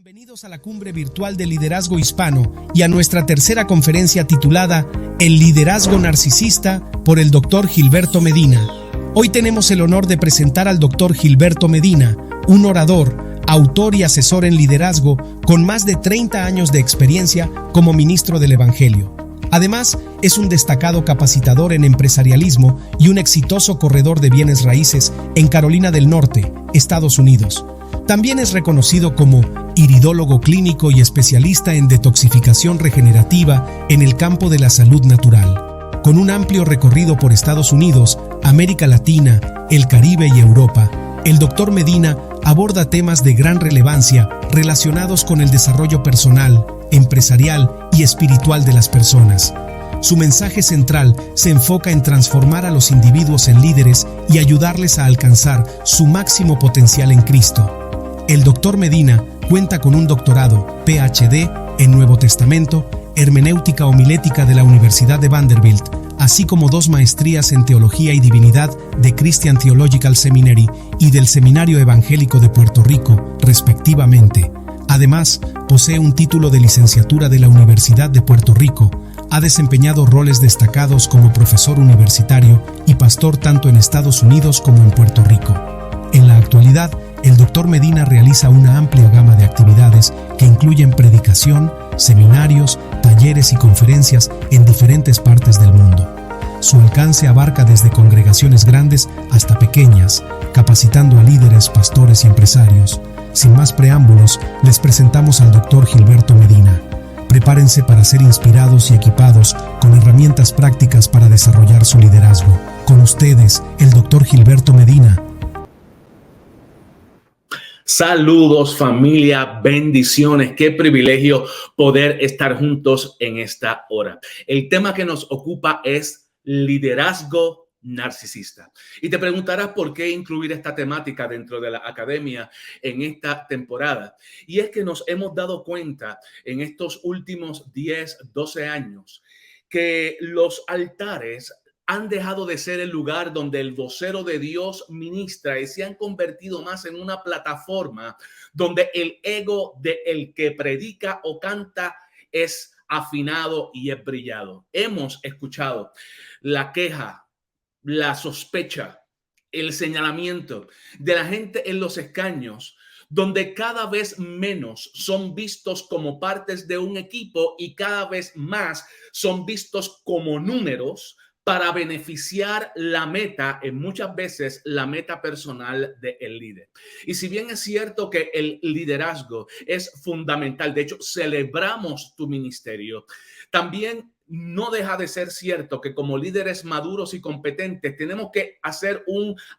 Bienvenidos a la Cumbre Virtual de Liderazgo Hispano y a nuestra tercera conferencia titulada El Liderazgo Narcisista por el Dr. Gilberto Medina. Hoy tenemos el honor de presentar al Dr. Gilberto Medina, un orador, autor y asesor en liderazgo con más de 30 años de experiencia como ministro del Evangelio. Además, es un destacado capacitador en empresarialismo y un exitoso corredor de bienes raíces en Carolina del Norte, Estados Unidos. También es reconocido como iridólogo clínico y especialista en detoxificación regenerativa en el campo de la salud natural. Con un amplio recorrido por Estados Unidos, América Latina, el Caribe y Europa, el Dr. Medina aborda temas de gran relevancia relacionados con el desarrollo personal, empresarial y espiritual de las personas. Su mensaje central se enfoca en transformar a los individuos en líderes y ayudarles a alcanzar su máximo potencial en Cristo. El Dr. Medina cuenta con un doctorado, PhD, en Nuevo Testamento, hermenéutica homilética de la Universidad de Vanderbilt, así como 2 maestrías en Teología y Divinidad de Christian Theological Seminary y del Seminario Evangélico de Puerto Rico, respectivamente. Además, posee un título de licenciatura de la Universidad de Puerto Rico. Ha desempeñado roles destacados como profesor universitario y pastor tanto en Estados Unidos como en Puerto Rico. En la actualidad, el Dr. Medina realiza una amplia gama de actividades que incluyen predicación, seminarios, talleres y conferencias en diferentes partes del mundo. Su alcance abarca desde congregaciones grandes hasta pequeñas, capacitando a líderes, pastores y empresarios. Sin más preámbulos, les presentamos al Dr. Gilberto Medina. Prepárense para ser inspirados y equipados con herramientas prácticas para desarrollar su liderazgo. Con ustedes, el Dr. Gilberto Medina. Saludos, familia, bendiciones. Qué privilegio poder estar juntos en esta hora. El tema que nos ocupa es liderazgo narcisista. Y te preguntarás por qué incluir esta temática dentro de la academia en esta temporada. Y es que nos hemos dado cuenta en estos últimos 10, 12 años que los altares han dejado de ser el lugar donde el vocero de Dios ministra y se han convertido más en una plataforma donde el ego del que predica o canta es afinado y es brillado. Hemos escuchado la queja, la sospecha, el señalamiento de la gente en los escaños, donde cada vez menos son vistos como partes de un equipo y cada vez más son vistos como números para beneficiar la meta, en muchas veces la meta personal del líder. Y si bien es cierto que el liderazgo es fundamental, de hecho celebramos tu ministerio, también no deja de ser cierto que como líderes maduros y competentes tenemos que hacer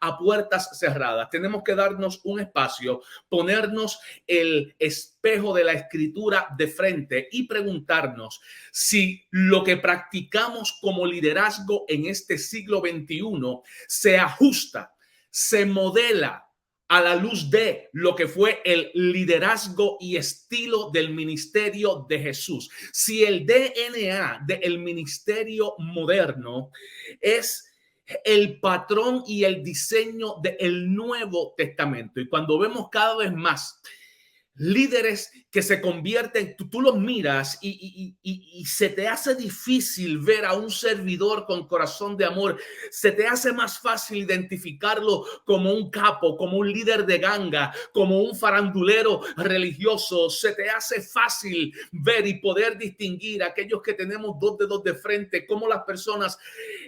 a puertas cerradas, tenemos que darnos un espacio, ponernos el espejo de la escritura de frente y preguntarnos si lo que practicamos como liderazgo en este siglo XXI se ajusta, se modela a la luz de lo que fue el liderazgo y estilo del ministerio de Jesús. Si el DNA del ministerio moderno es el patrón y el diseño del Nuevo Testamento, y cuando vemos cada vez más líderes que se convierten, tú los miras y se te hace difícil ver a un servidor con corazón de amor. Se te hace más fácil identificarlo como un capo, como un líder de ganga, como un farandulero religioso. Se te hace fácil ver y poder distinguir a aquellos que tenemos 2 dedos de frente, cómo las personas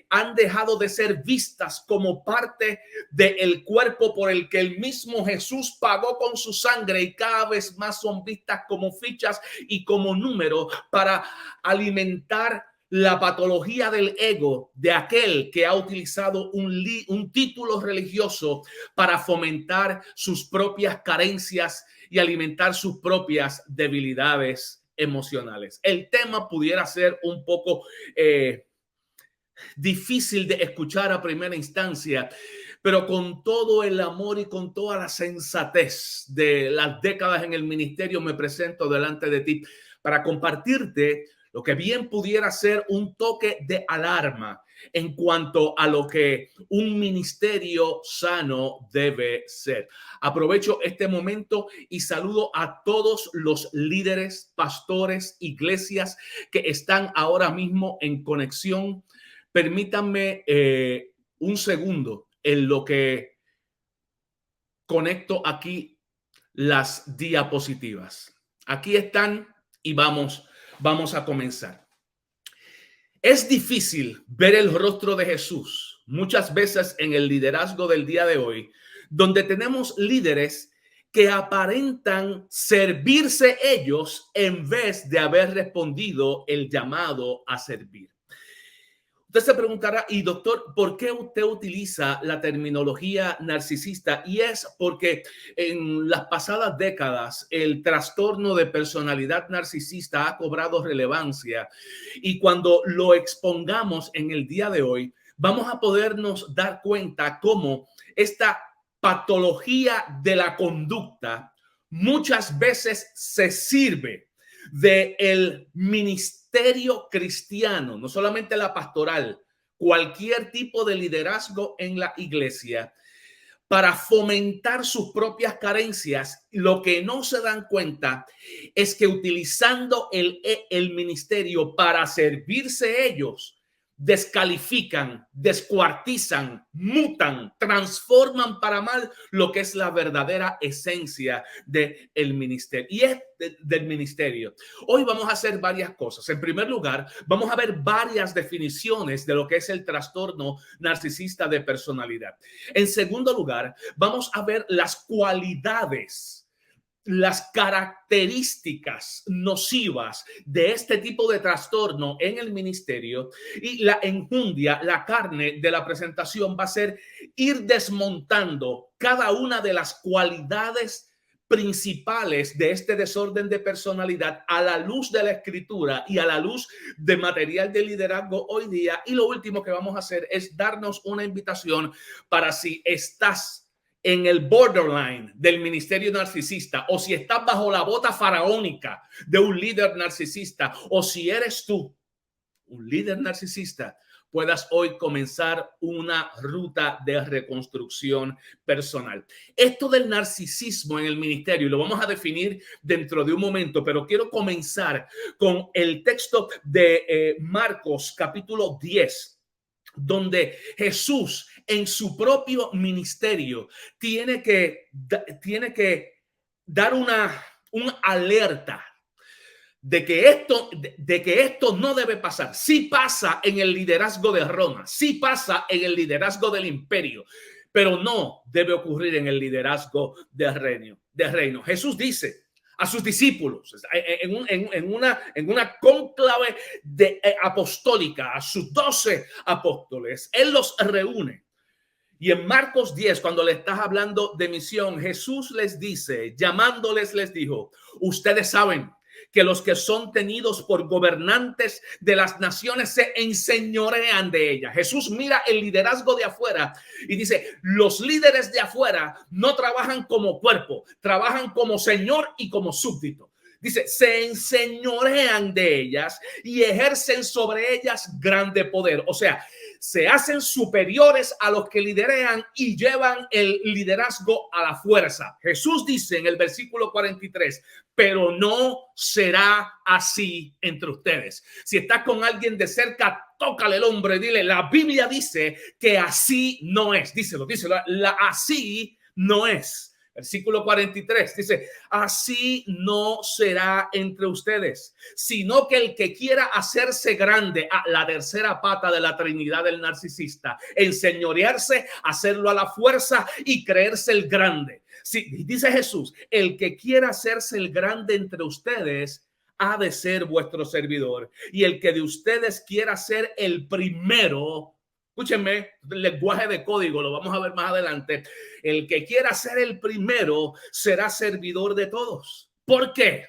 han dejado de ser vistas como parte del cuerpo por el que el mismo Jesús pagó con su sangre y cada vez más son vistas como fichas y como números para alimentar la patología del ego de aquel que ha utilizado un título religioso para fomentar sus propias carencias y alimentar sus propias debilidades emocionales. El tema pudiera ser un poco difícil de escuchar a primera instancia, pero con todo el amor y con toda la sensatez de las décadas en el ministerio me presento delante de ti para compartirte lo que bien pudiera ser un toque de alarma en cuanto a lo que un ministerio sano debe ser. Aprovecho este momento y saludo a todos los líderes, pastores, iglesias que están ahora mismo en conexión. Permítanme un segundo en lo que conecto aquí las diapositivas. Aquí están y vamos a comenzar. Es difícil ver el rostro de Jesús muchas veces en el liderazgo del día de hoy, donde tenemos líderes que aparentan servirse ellos en vez de haber respondido el llamado a servir. Usted se preguntará, y doctor, ¿por qué usted utiliza la terminología narcisista? Y es porque en las pasadas décadas el trastorno de personalidad narcisista ha cobrado relevancia, y cuando lo expongamos en el día de hoy, vamos a podernos dar cuenta cómo esta patología de la conducta muchas veces se sirve del ministerio cristiano, no solamente la pastoral, cualquier tipo de liderazgo en la iglesia, para fomentar sus propias carencias. Lo que no se dan cuenta es que utilizando el ministerio para servirse ellos, descalifican, descuartizan, mutan, transforman para mal lo que es la verdadera esencia del ministerio. Y es del ministerio. Hoy vamos a hacer varias cosas. En primer lugar, vamos a ver varias definiciones de lo que es el trastorno narcisista de personalidad. En segundo lugar, vamos a ver las cualidades, las características nocivas de este tipo de trastorno en el ministerio, y la enjundia, la carne de la presentación va a ser ir desmontando cada una de las cualidades principales de este desorden de personalidad a la luz de la escritura y a la luz de material de liderazgo hoy día. Y lo último que vamos a hacer es darnos una invitación para, si estás en el borderline del ministerio narcisista, o si estás bajo la bota faraónica de un líder narcisista, o si eres tú un líder narcisista, puedas hoy comenzar una ruta de reconstrucción personal. Esto del narcisismo en el ministerio lo vamos a definir dentro de un momento, pero quiero comenzar con el texto de Marcos capítulo 10, donde Jesús en su propio ministerio tiene que dar una alerta de que esto no debe pasar. Sí pasa en el liderazgo de Roma, sí pasa en el liderazgo del imperio, pero no debe ocurrir en el liderazgo del reino. Jesús dice a sus discípulos en una cónclave apostólica, a sus 12 apóstoles, él los reúne. Y en Marcos 10, cuando le estás hablando de misión, Jesús les dice, llamándoles, les dijo: ustedes saben que los que son tenidos por gobernantes de las naciones se enseñorean de ellas. Jesús mira el liderazgo de afuera y dice: los líderes de afuera no trabajan como cuerpo, trabajan como señor y como súbdito. Dice, se enseñorean de ellas y ejercen sobre ellas grande poder. O sea, se hacen superiores a los que liderean y llevan el liderazgo a la fuerza. Jesús dice en el versículo 43, pero no será así entre ustedes. Si estás con alguien de cerca, tócale el hombro y dile, la Biblia dice que así no es. Díselo, así no es. Versículo 43 dice, así no será entre ustedes, sino que el que quiera hacerse grande, la tercera pata de la Trinidad del narcisista, enseñorearse, hacerlo a la fuerza y creerse el grande. Sí, dice Jesús, el que quiera hacerse el grande entre ustedes ha de ser vuestro servidor, y el que de ustedes quiera ser el primero, escúchenme, el lenguaje de código, lo vamos a ver más adelante. El que quiera ser el primero será servidor de todos. ¿Por qué?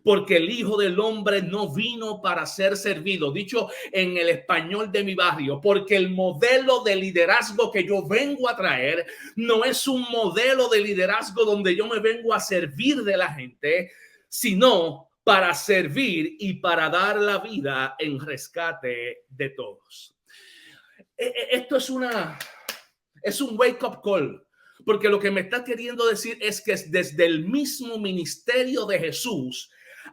Porque el Hijo del Hombre no vino para ser servido. Dicho en el español de mi barrio, porque el modelo de liderazgo que yo vengo a traer no es un modelo de liderazgo donde yo me vengo a servir de la gente, sino para servir y para dar la vida en rescate de todos. Esto es un wake-up call, porque lo que me está queriendo decir es que desde el mismo ministerio de Jesús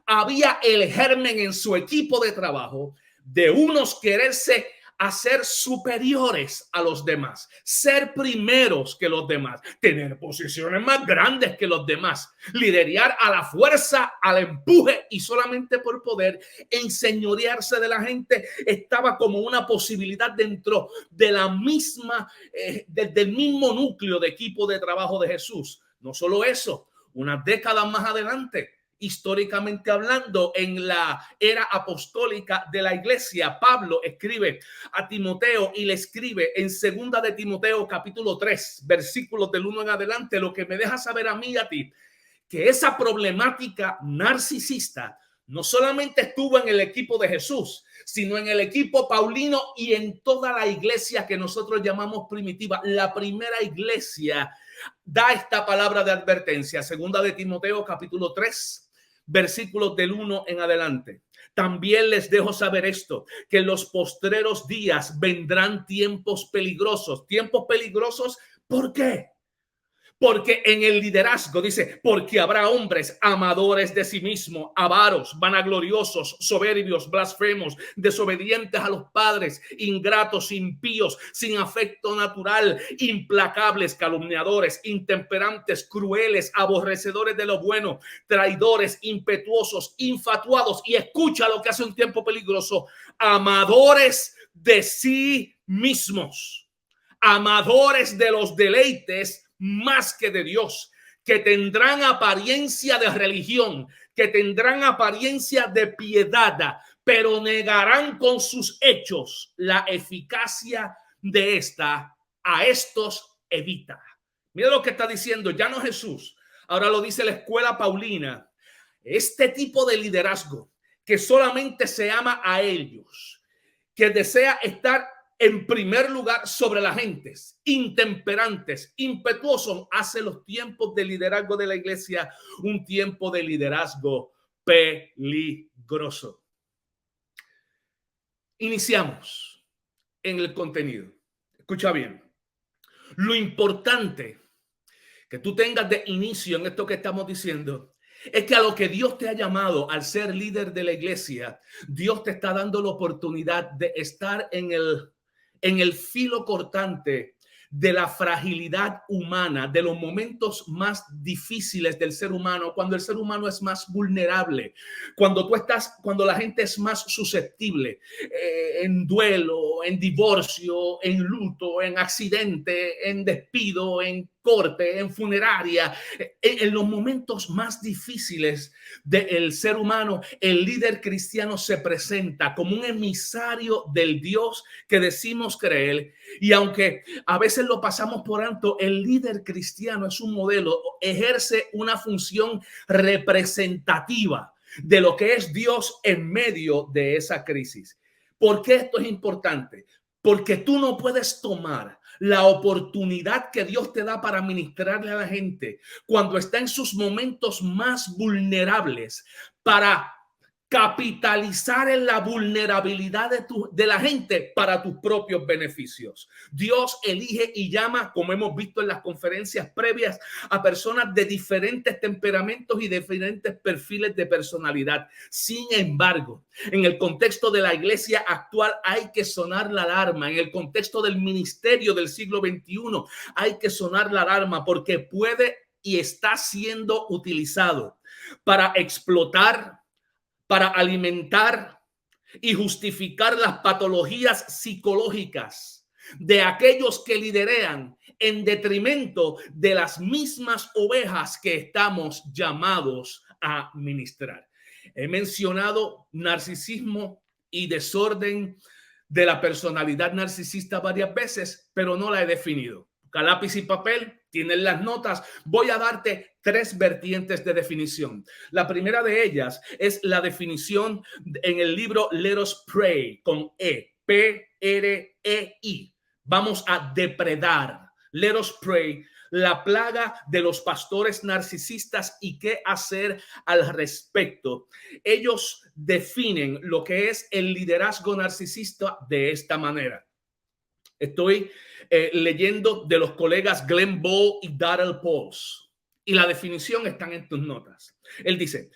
había el germen en su equipo de trabajo de unos quererse hacer superiores a los demás, ser primeros que los demás, tener posiciones más grandes que los demás, liderar a la fuerza, al empuje y solamente por poder enseñorearse de la gente estaba como una posibilidad dentro de la misma, del mismo núcleo de equipo de trabajo de Jesús. No solo eso, unas décadas más adelante, históricamente hablando, en la era apostólica de la iglesia, Pablo escribe a Timoteo y le escribe en 2 de Timoteo capítulo 3, versículos del 1 en adelante, lo que me deja saber a mí y a ti, que esa problemática narcisista no solamente estuvo en el equipo de Jesús, sino en el equipo paulino y en toda la iglesia que nosotros llamamos primitiva. La primera iglesia da esta palabra de advertencia, 2 de Timoteo capítulo 3, versículos del 1 en adelante. También les dejo saber esto, que en los postreros días vendrán tiempos peligrosos. ¿Tiempos peligrosos? ¿Por qué? Porque en el liderazgo dice, porque habrá hombres amadores de sí mismos, avaros, vanagloriosos, soberbios, blasfemos, desobedientes a los padres, ingratos, impíos, sin afecto natural, implacables, calumniadores, intemperantes, crueles, aborrecedores de lo bueno, traidores, impetuosos, infatuados. Y escucha lo que hace un tiempo peligroso: amadores de sí mismos, amadores de los deleites más que de Dios, que tendrán apariencia de religión, que tendrán apariencia de piedad, pero negarán con sus hechos la eficacia de esta. A estos evita. Mira lo que está diciendo, ya no Jesús, ahora lo dice la escuela paulina. Este tipo de liderazgo que solamente se ama a ellos, que desea estar en primer lugar sobre las gentes, intemperantes, impetuosos, hace los tiempos de liderazgo de la iglesia un tiempo de liderazgo peligroso. Iniciamos en el contenido. Escucha bien. Lo importante que tú tengas de inicio en esto que estamos diciendo es que a lo que Dios te ha llamado al ser líder de la iglesia, Dios te está dando la oportunidad de estar en el filo cortante de la fragilidad humana, de los momentos más difíciles del ser humano, cuando el ser humano es más vulnerable, cuando la gente es más susceptible, en duelo, en divorcio, en luto, en accidente, en despido, en corte, en funeraria, en los momentos más difíciles del ser humano, el líder cristiano se presenta como un emisario del Dios que decimos creer. Y aunque a veces lo pasamos por alto, el líder cristiano es un modelo, ejerce una función representativa de lo que es Dios en medio de esa crisis. ¿Por qué esto es importante? Porque tú no puedes tomar la oportunidad que Dios te da para ministrarle a la gente cuando está en sus momentos más vulnerables para capitalizar en la vulnerabilidad de la gente para tus propios beneficios. Dios elige y llama, como hemos visto en las conferencias previas, a personas de diferentes temperamentos y diferentes perfiles de personalidad. Sin embargo, en el contexto de la iglesia actual hay que sonar la alarma. En el contexto del ministerio del siglo XXI hay que sonar la alarma, porque puede y está siendo utilizado para explotar, para alimentar y justificar las patologías psicológicas de aquellos que liderean en detrimento de las mismas ovejas que estamos llamados a ministrar. He mencionado narcisismo y desorden de la personalidad narcisista varias veces, pero no la he definido. Lápiz y papel, tienen las notas. Voy a darte 3 vertientes de definición. La primera de ellas es la definición en el libro Let Us Pray, con E, P-R-E-I. Vamos a depredar. Let Us Pray, la plaga de los pastores narcisistas y qué hacer al respecto. Ellos definen lo que es el liderazgo narcisista de esta manera. Estoy leyendo de los colegas Glenn Ball y Darrell Pauls. Y la definición está en tus notas. Él dice,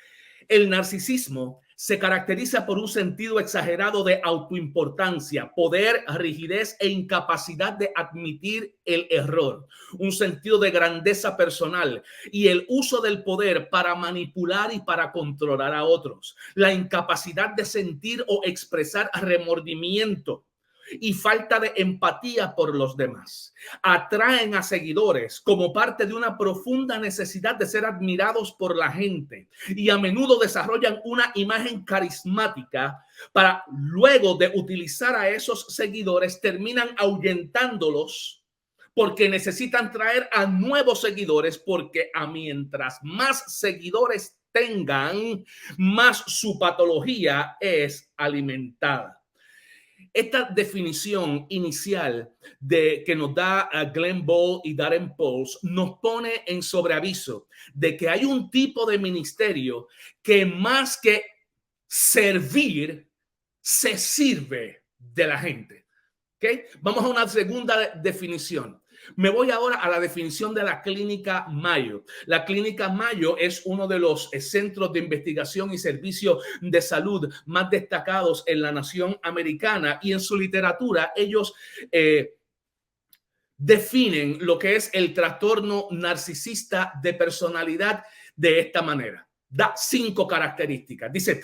el narcisismo se caracteriza por un sentido exagerado de autoimportancia, poder, rigidez e incapacidad de admitir el error, un sentido de grandeza personal y el uso del poder para manipular y para controlar a otros, la incapacidad de sentir o expresar remordimiento y falta de empatía por los demás. Atraen a seguidores como parte de una profunda necesidad de ser admirados por la gente y a menudo desarrollan una imagen carismática para luego de utilizar a esos seguidores terminan ahuyentándolos porque necesitan traer a nuevos seguidores porque a mientras más seguidores tengan, más su patología es alimentada. Esta definición inicial que nos da Glenn Ball y Darrell Pauls nos pone en sobreaviso de que hay un tipo de ministerio que más que servir, se sirve de la gente. ¿Okay? Vamos a una segunda definición. Me voy ahora a la definición de la Clínica Mayo. La Clínica Mayo es uno de los centros de investigación y servicio de salud más destacados en la nación americana y en su literatura ellos definen lo que es el trastorno narcisista de personalidad de esta manera. Da 5 características. Dice,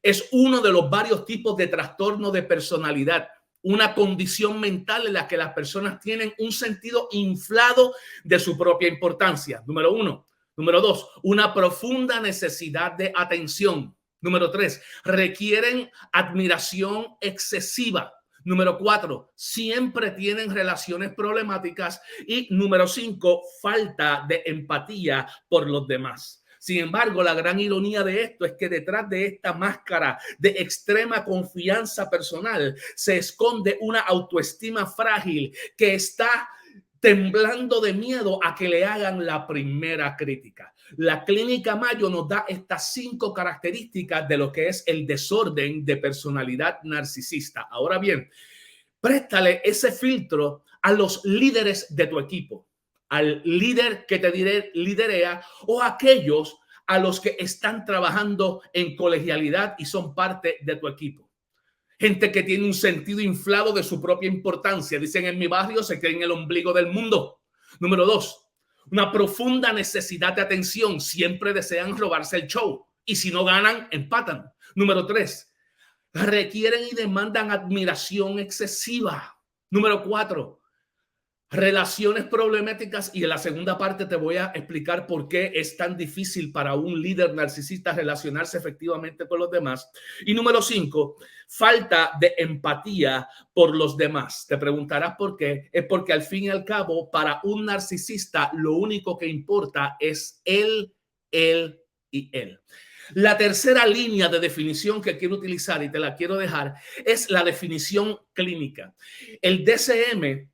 es uno de los varios tipos de trastorno de personalidad, una condición mental en la que las personas tienen un sentido inflado de su propia importancia. Número 1. Número 2, una profunda necesidad de atención. Número 3, requieren admiración excesiva. Número 4, siempre tienen relaciones problemáticas. Y número 5, falta de empatía por los demás. Sin embargo, la gran ironía de esto es que detrás de esta máscara de extrema confianza personal se esconde una autoestima frágil que está temblando de miedo a que le hagan la primera crítica. La Clínica Mayo nos da estas 5 características de lo que es el desorden de personalidad narcisista. Ahora bien, préstale ese filtro a los líderes de tu equipo, al líder que te liderea o a aquellos a los que están trabajando en colegialidad y son parte de tu equipo. Gente que tiene un sentido inflado de su propia importancia. Dicen, en mi barrio se creen el ombligo del mundo. Número 2, una profunda necesidad de atención. Siempre desean robarse el show y si no ganan, empatan. Número 3, requieren y demandan admiración excesiva. Número 4, relaciones problemáticas, y en la segunda parte te voy a explicar por qué es tan difícil para un líder narcisista relacionarse efectivamente con los demás. Y número 5, falta de empatía por los demás. Te preguntarás por qué. Es porque al fin y al cabo, para un narcisista, lo único que importa es él y él. La tercera línea de definición que quiero utilizar y te la quiero dejar es la definición clínica. El DSM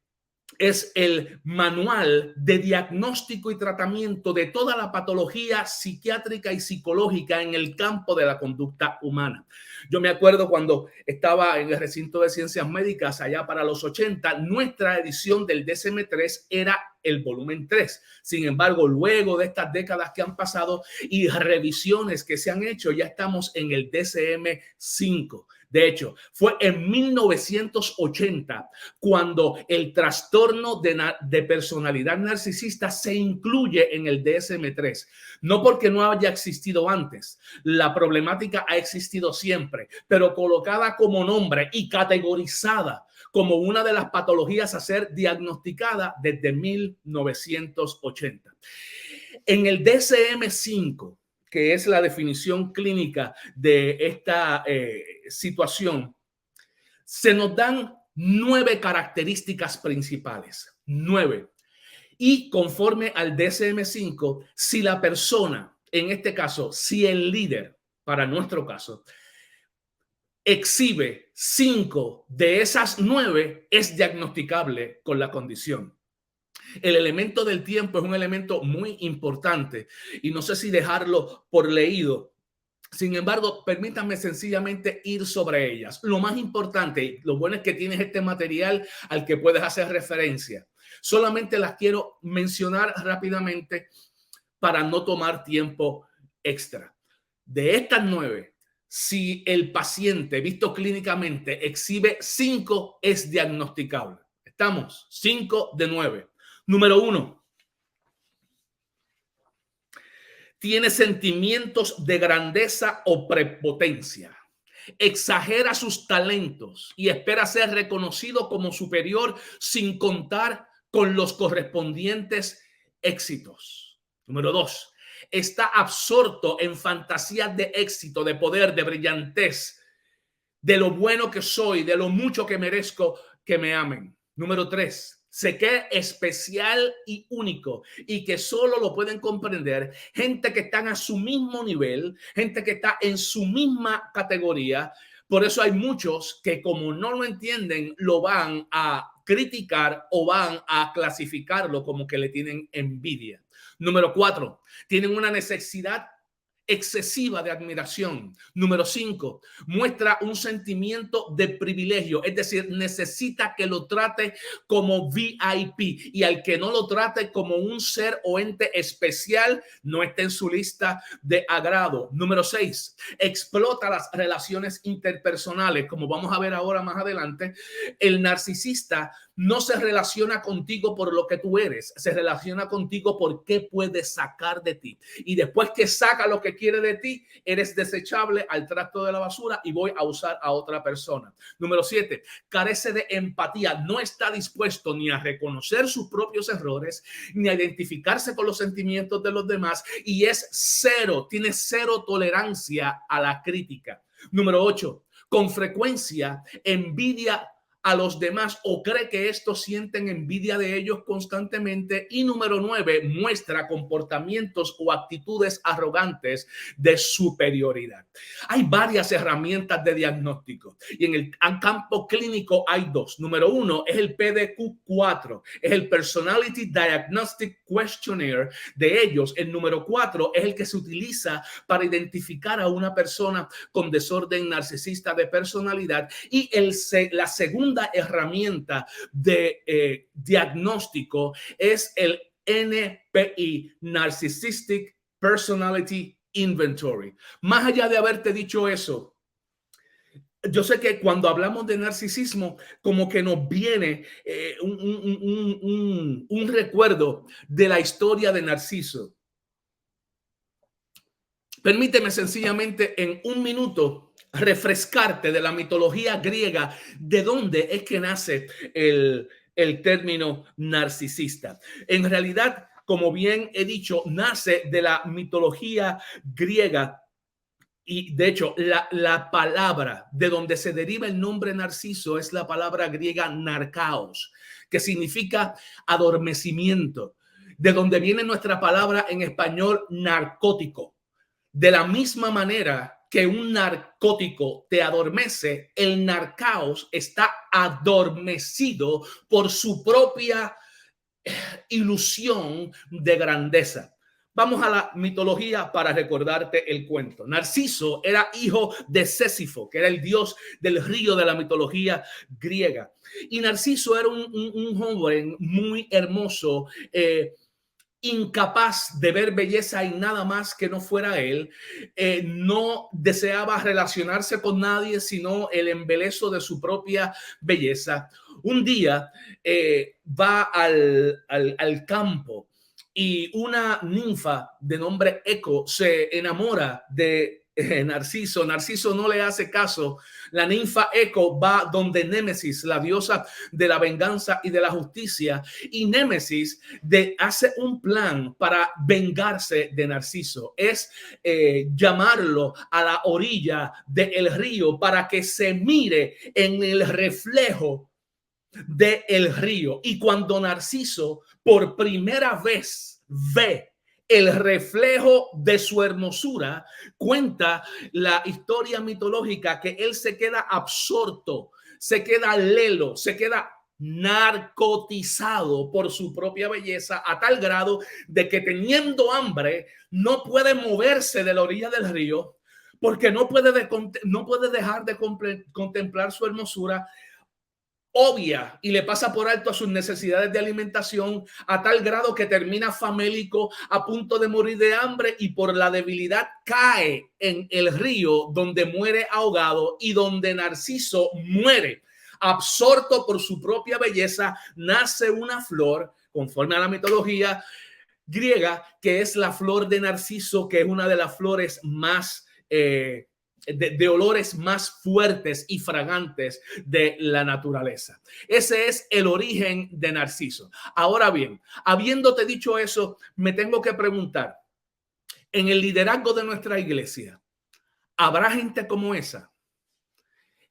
es el manual de diagnóstico y tratamiento de toda la patología psiquiátrica y psicológica en el campo de la conducta humana. Yo me acuerdo cuando estaba en el recinto de ciencias médicas allá para los 80, nuestra edición del DSM-3 era el volumen 3. Sin embargo, luego de estas décadas que han pasado y revisiones que se han hecho, ya estamos en el DSM-5. De hecho, fue en 1980 cuando el trastorno de personalidad narcisista se incluye en el DSM-3. No porque no haya existido antes. La problemática ha existido siempre, pero colocada como nombre y categorizada como una de las patologías a ser diagnosticada desde 1980. En el DSM-5, que es la definición clínica de esta situación, se nos dan 9 características principales. 9. Y conforme al DSM-5, si la persona, en este caso, si el líder, para nuestro caso, exhibe 5 de esas 9, es diagnosticable con la condición. El elemento del tiempo es un elemento muy importante y no sé si dejarlo por leído, Sin embargo, permítanme sencillamente ir sobre ellas. Lo más importante, lo bueno es que tienes este material al que puedes hacer referencia. Solamente las quiero mencionar rápidamente para no tomar tiempo extra. De estas 9, si el paciente visto clínicamente exhibe 5, es diagnosticable. Estamos 5 de 9. Número 1. Tiene sentimientos de grandeza o prepotencia. Exagera sus talentos y espera ser reconocido como superior sin contar con los correspondientes éxitos. Número 2. Está absorto en fantasías de éxito, de poder, de brillantez, de lo bueno que soy, de lo mucho que merezco que me amen. Número 3. Se cree especial y único y que solo lo pueden comprender gente que están a su mismo nivel, gente que está en su misma categoría. Por eso hay muchos que, como no lo entienden, lo van a criticar o van a clasificarlo como que le tienen envidia. Número 4. Tienen una necesidad excesiva de admiración. Número 5, muestra un sentimiento de privilegio, es decir, necesita que lo trate como VIP y al que no lo trate como un ser o ente especial no está en su lista de agrado. Número 6, explota las relaciones interpersonales, como vamos a ver ahora más adelante. El narcisista no se relaciona contigo por lo que tú eres, se relaciona contigo por qué puede sacar de ti. Y después que saca lo que quiere de ti, eres desechable al trasto de la basura y voy a usar a otra persona. Número 7, carece de empatía, no está dispuesto ni a reconocer sus propios errores, ni a identificarse con los sentimientos de los demás y es cero, tiene cero tolerancia a la crítica. Número 8, con frecuencia envidia a los demás o cree que estos sienten envidia de ellos constantemente. Y número 9, muestra comportamientos o actitudes arrogantes de superioridad. Hay varias herramientas de diagnóstico y en el campo clínico hay 2. Número 1 es el PDQ-4, es el Personality Diagnostic Questionnaire de ellos. El número 4 es el que se utiliza para identificar a una persona con desorden narcisista de personalidad y la segunda herramienta de diagnóstico es el NPI, Narcissistic Personality Inventory. Más allá de haberte dicho eso, yo sé que cuando hablamos de narcisismo, como que nos viene un recuerdo de la historia de Narciso. Permíteme sencillamente en un minuto refrescarte de la mitología griega, de dónde es que nace el término narcisista. En realidad, como bien he dicho, nace de la mitología griega. Y de hecho, la palabra de donde se deriva el nombre Narciso es la palabra griega narcaos, que significa adormecimiento, de donde viene nuestra palabra en español narcótico. De la misma manera que un narcótico te adormece, el narcaos está adormecido por su propia ilusión de grandeza. Vamos a la mitología para recordarte el cuento. Narciso era hijo de Césifo, que era el dios del río de la mitología griega. Y Narciso era un joven muy hermoso, incapaz de ver belleza en nada más que no fuera él, no deseaba relacionarse con nadie sino el embelezo de su propia belleza. Un día va al campo y una ninfa de nombre Eco se enamora de Narciso. Narciso no le hace caso. La ninfa Eco va donde Némesis, la diosa de la venganza y de la justicia, y Némesis hace un plan para vengarse de Narciso. Es llamarlo a la orilla del río para que se mire en el reflejo del río. Y cuando Narciso por primera vez ve el reflejo de su hermosura, cuenta la historia mitológica que él se queda absorto, se queda lelo, se queda narcotizado por su propia belleza a tal grado de que teniendo hambre no puede moverse de la orilla del río porque no puede dejar de contemplar su hermosura obvia y le pasa por alto a sus necesidades de alimentación a tal grado que termina famélico, a punto de morir de hambre, y por la debilidad cae en el río donde muere ahogado y donde Narciso muere. Absorto por su propia belleza, nace una flor, conforme a la mitología griega, que es la flor de Narciso, que es una de las flores más de olores más fuertes y fragantes de la naturaleza. Ese es el origen de Narciso. Ahora bien, habiéndote dicho eso, me tengo que preguntar, en el liderazgo de nuestra iglesia, ¿habrá gente como esa?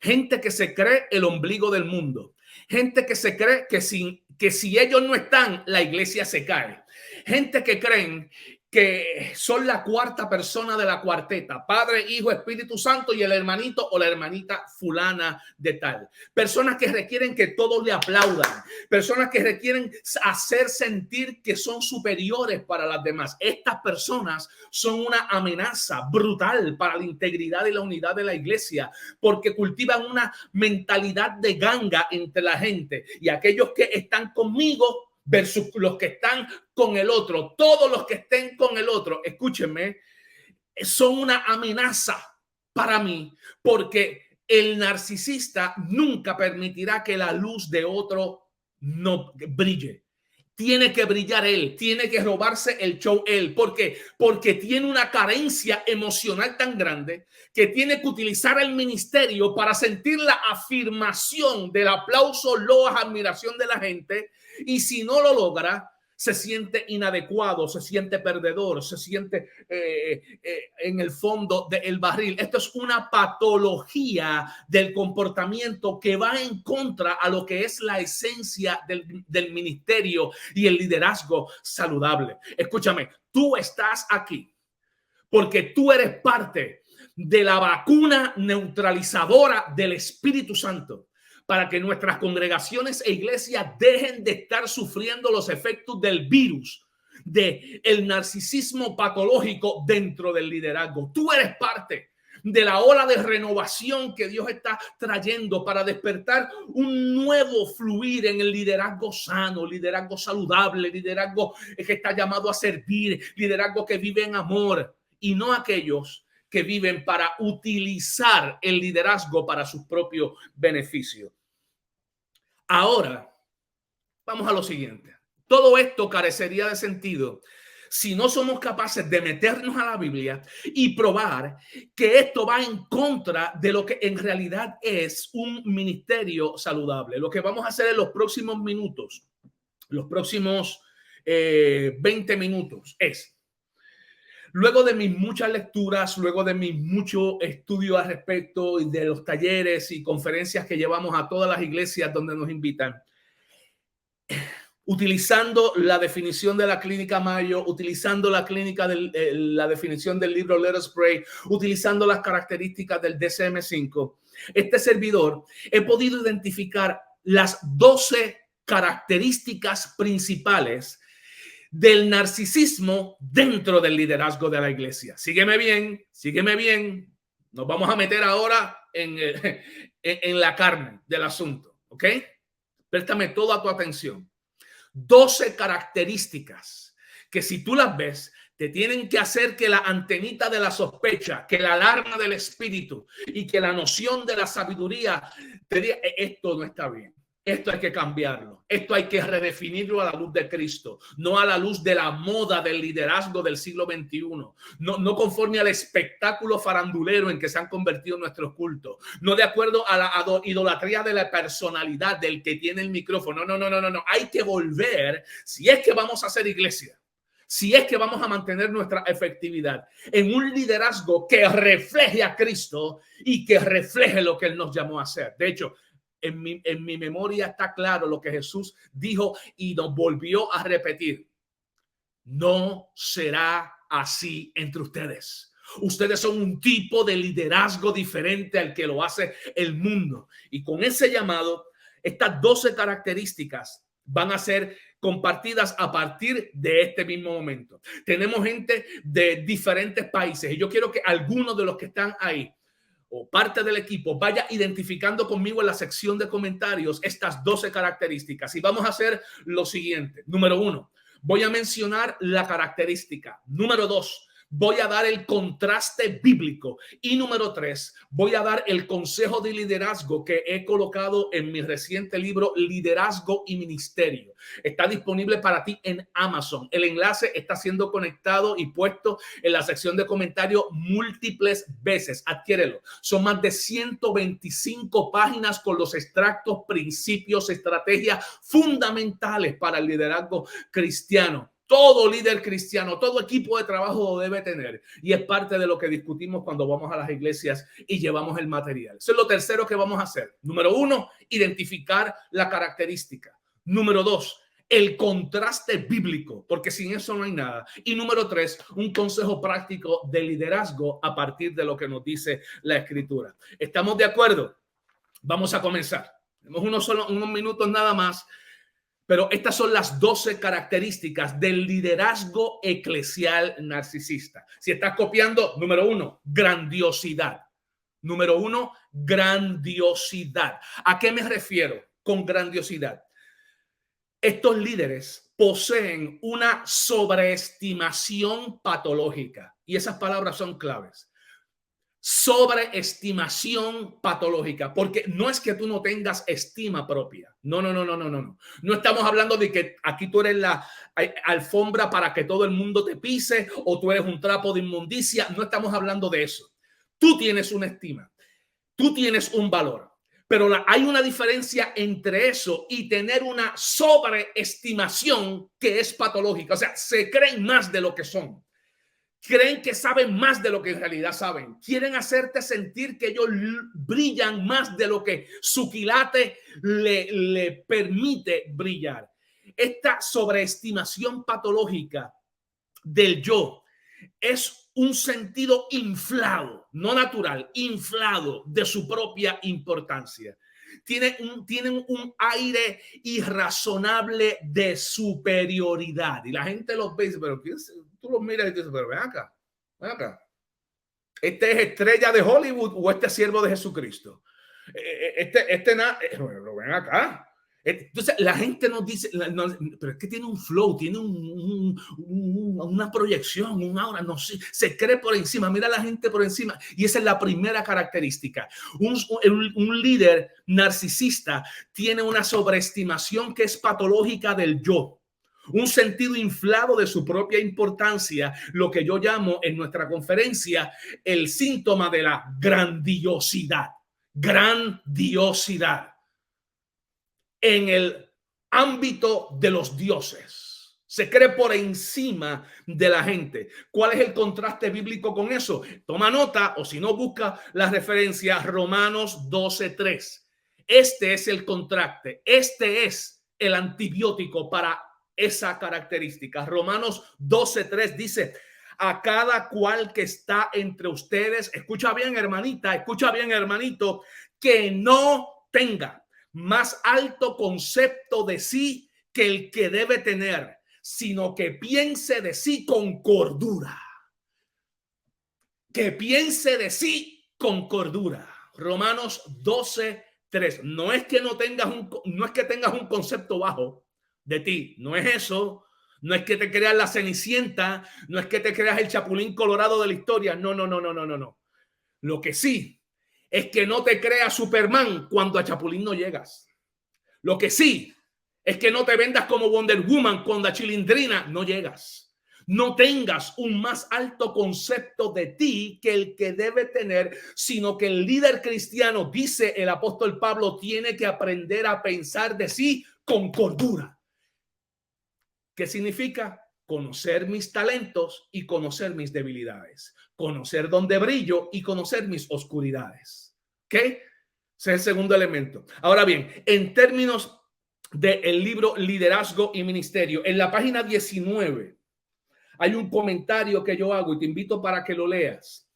Gente que se cree el ombligo del mundo. Gente que se cree que si ellos no están, la iglesia se cae. Gente que creen que son la cuarta persona de la cuarteta, Padre, Hijo, Espíritu Santo, y el hermanito o la hermanita fulana de tal. Personas que requieren que todos le aplaudan. Personas que requieren hacer sentir que son superiores para las demás. Estas personas son una amenaza brutal para la integridad y la unidad de la iglesia, porque cultivan una mentalidad de ganga entre la gente, y aquellos que están conmigo versus los que están con el otro. Todos los que estén con el otro, escúchenme, son una amenaza para mí, porque el narcisista nunca permitirá que la luz de otro no brille. Tiene que brillar él, tiene que robarse el show él. ¿Por qué? Porque tiene una carencia emocional tan grande que tiene que utilizar el ministerio para sentir la afirmación del aplauso, loas, admiración de la gente. Y si no lo logra, se siente inadecuado, se siente perdedor, se siente en el fondo del barril. Esto es una patología del comportamiento que va en contra a lo que es la esencia del ministerio y el liderazgo saludable. Escúchame, tú estás aquí porque tú eres parte de la vacuna neutralizadora del Espíritu Santo, para que nuestras congregaciones e iglesias dejen de estar sufriendo los efectos del virus, del narcisismo patológico dentro del liderazgo. Tú eres parte de la ola de renovación que Dios está trayendo para despertar un nuevo fluir en el liderazgo sano, liderazgo saludable, liderazgo que está llamado a servir, liderazgo que vive en amor, y no aquellos que viven para utilizar el liderazgo para sus propios beneficios. Ahora, vamos a lo siguiente. Todo esto carecería de sentido si no somos capaces de meternos a la Biblia y probar que esto va en contra de lo que en realidad es un ministerio saludable. Lo que vamos a hacer en los próximos minutos, los próximos 20 minutos es: luego de mis muchas lecturas, luego de mis mucho estudio al respecto y de los talleres y conferencias que llevamos a todas las iglesias donde nos invitan, utilizando la definición de la Clínica Mayo, utilizando la la definición del libro Let Us Pray, utilizando las características del DSM-5, este servidor he podido identificar las 12 características principales del narcisismo dentro del liderazgo de la iglesia. Sígueme bien, sígueme bien. Nos vamos a meter ahora en la carne del asunto, ¿ok? Préstame toda tu atención. 12 características que, si tú las ves, te tienen que hacer que la antenita de la sospecha, que la alarma del espíritu y que la noción de la sabiduría te diga: esto no está bien. Esto hay que cambiarlo. Esto hay que redefinirlo a la luz de Cristo, no a la luz de la moda del liderazgo del siglo XXI, no conforme al espectáculo farandulero en que se han convertido nuestros cultos, no de acuerdo a la idolatría de la personalidad del que tiene el micrófono. No. Hay que volver, si es que vamos a hacer iglesia, si es que vamos a mantener nuestra efectividad, en un liderazgo que refleje a Cristo y que refleje lo que Él nos llamó a hacer. De hecho, en mi memoria está claro lo que Jesús dijo y nos volvió a repetir: no será así entre ustedes. Ustedes son un tipo de liderazgo diferente al que lo hace el mundo. Y con ese llamado, estas 12 características van a ser compartidas a partir de este mismo momento. Tenemos gente de diferentes países y yo quiero que algunos de los que están ahí o parte del equipo vaya identificando conmigo en la sección de comentarios estas 12 características. Y vamos a hacer lo siguiente. Número 1, voy a mencionar la característica. Número 2, voy a dar el contraste bíblico. Y número 3, voy a dar el consejo de liderazgo que he colocado en mi reciente libro Liderazgo y Ministerio. Está disponible para ti en Amazon. El enlace está siendo conectado y puesto en la sección de comentarios múltiples veces. Adquiérelo. Son más de 125 páginas con los extractos, principios, estrategias fundamentales para el liderazgo cristiano. Todo líder cristiano, todo equipo de trabajo lo debe tener y es parte de lo que discutimos cuando vamos a las iglesias y llevamos el material. Eso es lo tercero que vamos a hacer. Número 1, identificar la característica. Número 2, el contraste bíblico, porque sin eso no hay nada. Y número 3, un consejo práctico de liderazgo a partir de lo que nos dice la Escritura. ¿Estamos de acuerdo? Vamos a comenzar. Tenemos unos minutos nada más. Pero estas son las 12 características del liderazgo eclesial narcisista. Si estás copiando, número 1, grandiosidad. Número 1, grandiosidad. ¿A qué me refiero con grandiosidad? Estos líderes poseen una sobreestimación patológica. Y esas palabras son claves. Sobreestimación patológica, porque no es que tú no tengas estima propia. No. No estamos hablando de que aquí tú eres la alfombra para que todo el mundo te pise o tú eres un trapo de inmundicia. No estamos hablando de eso. Tú tienes una estima, tú tienes un valor, pero hay una diferencia entre eso y tener una sobreestimación que es patológica. O sea, se creen más de lo que son. Creen que saben más de lo que en realidad saben. Quieren hacerte sentir que ellos brillan más de lo que su quilate le permite brillar. Esta sobreestimación patológica del yo es un sentido inflado, no natural, inflado de su propia importancia. Tienen un aire irrazonable de superioridad y la gente los ve, pero tú los miras y dices, pero ven acá. ¿Este es estrella de Hollywood o este es siervo de Jesucristo? Pero ven acá. Entonces la gente nos dice, pero es que tiene un flow, tiene una proyección, un aura, no sé, se cree por encima, mira a la gente por encima. Y esa es la primera característica. Un líder narcisista tiene una sobreestimación que es patológica del yo. Un sentido inflado de su propia importancia, lo que yo llamo en nuestra conferencia el síntoma de la grandiosidad. Grandiosidad. En el ámbito de los dioses. Se cree por encima de la gente. ¿Cuál es el contraste bíblico con eso? Toma nota o si no busca la referencia Romanos 12:3. Este es el contraste. Este es el antibiótico para esa característica. Romanos 12:3 dice: a cada cual que está entre ustedes, escucha bien hermanita, escucha bien hermanito, que no tenga más alto concepto de sí que el que debe tener, sino que piense de sí con cordura. Que piense de sí con cordura. Romanos 12:3. No es que tengas un concepto bajo de ti, no es eso. No es que te creas la Cenicienta, no es que te creas el Chapulín Colorado de la historia. No. Lo que sí es que no te creas Superman cuando a Chapulín no llegas. Lo que sí es que no te vendas como Wonder Woman cuando a Chilindrina no llegas. No tengas un más alto concepto de ti que el que debe tener, sino que el líder cristiano, dice el apóstol Pablo, tiene que aprender a pensar de sí con cordura. ¿Qué significa? Conocer mis talentos y conocer mis debilidades. Conocer dónde brillo y conocer mis oscuridades. ¿Ok? Ese es el segundo elemento. Ahora bien, en términos del libro Liderazgo y Ministerio, en la página 19 hay un comentario que yo hago y te invito para que lo leas.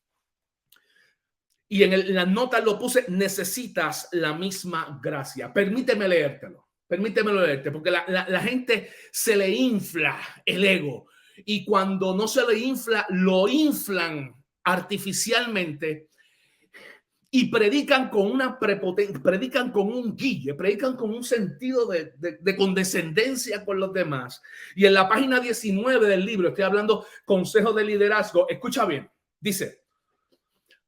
Y en las notas lo puse: necesitas la misma gracia. Permíteme leértelo. Permítemelo leerte, porque la gente se le infla el ego y cuando no se le infla, lo inflan artificialmente y predican con una prepotencia, predican con un guille, predican con un sentido de condescendencia con los demás. Y en la página 19 del libro, estoy hablando consejos de liderazgo, escucha bien, dice,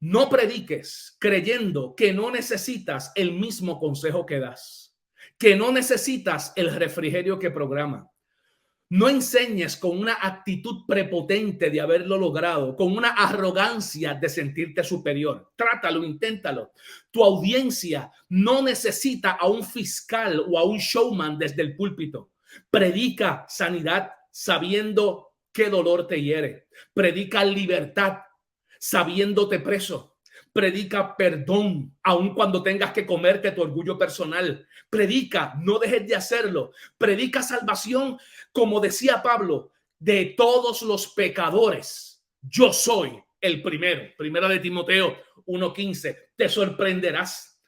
no prediques creyendo que no necesitas el mismo consejo que das, que no necesitas el refrigerio que programa. No enseñes con una actitud prepotente de haberlo logrado, con una arrogancia de sentirte superior. Trátalo, inténtalo. Tu audiencia no necesita a un fiscal o a un showman desde el púlpito. Predica sanidad sabiendo qué dolor te hiere. Predica libertad sabiéndote preso. Predica perdón, aun cuando tengas que comerte tu orgullo personal. Predica, no dejes de hacerlo. Predica salvación, como decía Pablo, de todos los pecadores. Yo soy el primero. Primera de Timoteo 1:15. Te sorprenderás.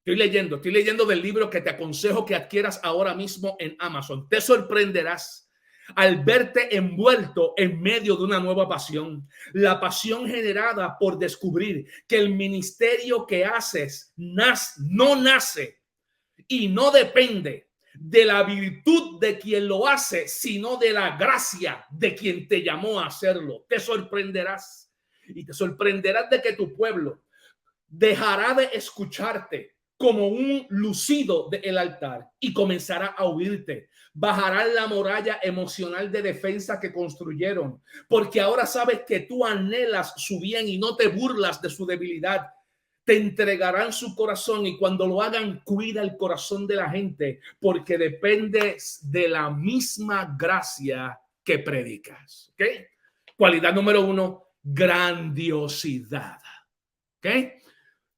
Estoy leyendo del libro que te aconsejo que adquieras ahora mismo en Amazon. Te sorprenderás al verte envuelto en medio de una nueva pasión, la pasión generada por descubrir que el ministerio que haces no nace y no depende de la virtud de quien lo hace, sino de la gracia de quien te llamó a hacerlo. Te sorprenderás y te sorprenderás de que tu pueblo dejará de escucharte como un lucido del altar y comenzará a huirte. Bajarán la muralla emocional de defensa que construyeron, porque ahora sabes que tú anhelas su bien y no te burlas de su debilidad. Te entregarán su corazón y cuando lo hagan, cuida el corazón de la gente, porque dependes de la misma gracia que predicas. ¿Okay? Cualidad número 1, grandiosidad. ¿Okay?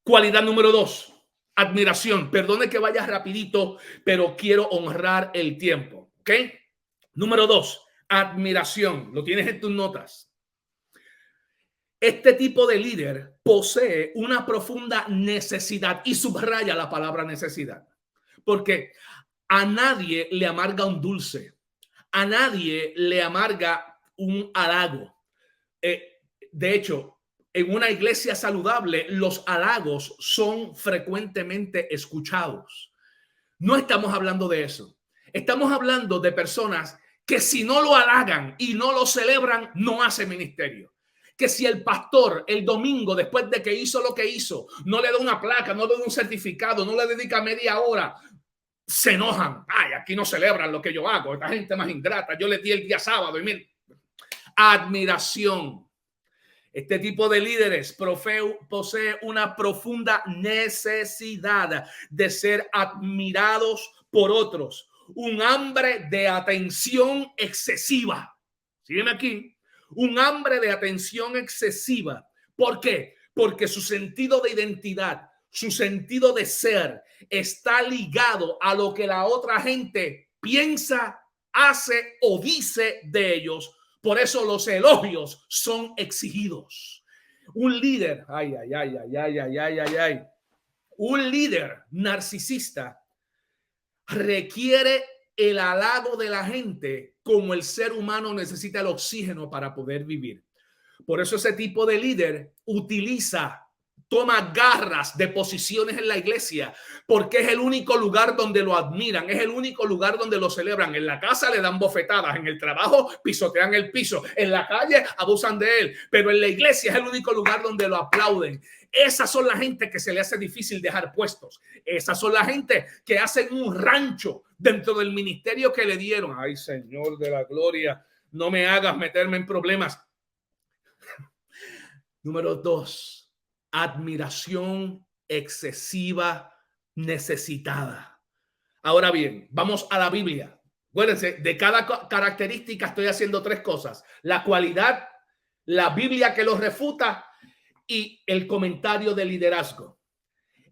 Cualidad número 2, admiración. Perdone que vaya rapidito, pero quiero honrar el tiempo. ¿Ok? Número 2, admiración. Lo tienes en tus notas. Este tipo de líder posee una profunda necesidad y subraya la palabra necesidad, porque a nadie le amarga un dulce, a nadie le amarga un halago. De hecho, en una iglesia saludable, los halagos son frecuentemente escuchados. No estamos hablando de eso. Estamos hablando de personas que si no lo halagan y no lo celebran, no hacen ministerio. Que si el pastor el domingo, después de que hizo lo que hizo, no le da una placa, no le da un certificado, no le dedica media hora, se enojan. Ay, aquí no celebran lo que yo hago. Esta gente más ingrata. Yo les di el día sábado y miren, admiración. Este tipo de líderes posee una profunda necesidad de ser admirados por otros, un hambre de atención excesiva. Sígueme aquí, un hambre de atención excesiva. ¿Por qué? Porque su sentido de identidad, su sentido de ser está ligado a lo que la otra gente piensa, hace o dice de ellos. Por eso los elogios son exigidos. Un líder, un líder narcisista requiere el halago de la gente como el ser humano necesita el oxígeno para poder vivir. Por eso ese tipo de líder toma garras de posiciones en la iglesia, porque es el único lugar donde lo admiran, es el único lugar donde lo celebran. En la casa le dan bofetadas, en el trabajo pisotean el piso, en la calle abusan de él, pero en la iglesia es el único lugar donde lo aplauden. Esas son la gente que se le hace difícil dejar puestos. Esas son la gente que hacen un rancho dentro del ministerio que le dieron. Ay, Señor de la gloria, no me hagas meterme en problemas. Número 2. Admiración excesiva necesitada. Ahora bien, vamos a la Biblia. Acuérdense, de cada característica estoy haciendo 3 cosas. La cualidad, la Biblia que lo refuta y el comentario de liderazgo.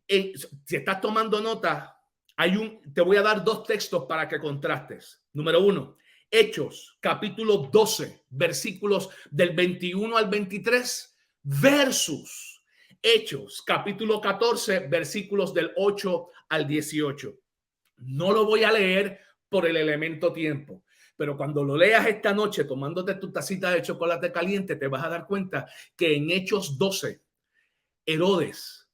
Si estás tomando nota, te voy a dar 2 textos para que contrastes. Número 1, Hechos, capítulo 12, versículos del 21 al 23, versus Hechos, capítulo 14, versículos del 8 al 18. No lo voy a leer por el elemento tiempo, pero cuando lo leas esta noche tomándote tu tacita de chocolate caliente, te vas a dar cuenta que en Hechos 12, Herodes,